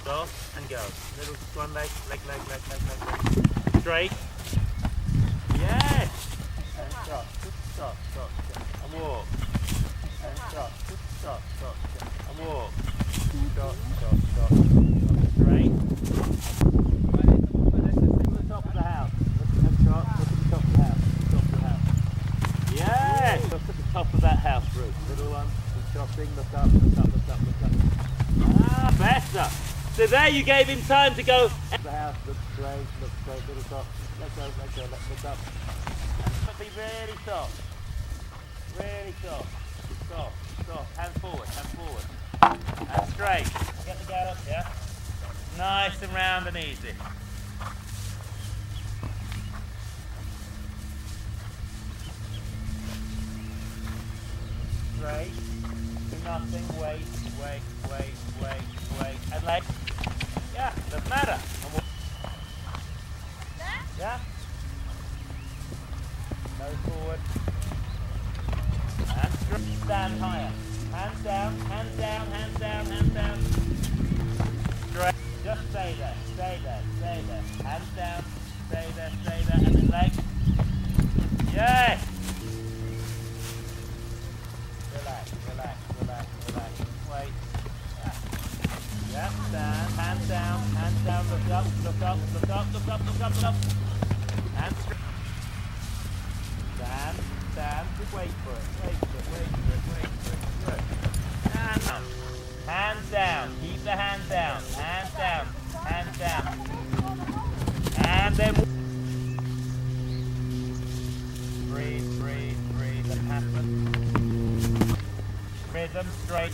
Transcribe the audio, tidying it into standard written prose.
Stop and go. Little one leg. Straight. Yes. And stop. Stop. And walk. And stop. Stop. And walk. Stop. Straight. Let's just see the top of the house. Look at the top of the house. Yes. Look at the top of that house, Ruth. Little one. Keep chopping. Look up. Ah, better. So there you gave him time to go. The house looks straight, little top. Let go, look up. And be really soft. Soft. Hands forward. And straight. Get the gallop, yeah? Nice and round and easy. Straight. Do nothing. Wait. And leg. Yeah, doesn't matter. Yeah. Go forward. And stand higher. Hands down. Straight. Just stay there. Hands down. Stay there. And then leg. Yes. Relax. Wait. Yeah, stand, hands down, look up. And straight. Stand, wait for it. Good. And up. Hands down, keep the hands down. And then breathe, and happen. Rhythm, straight.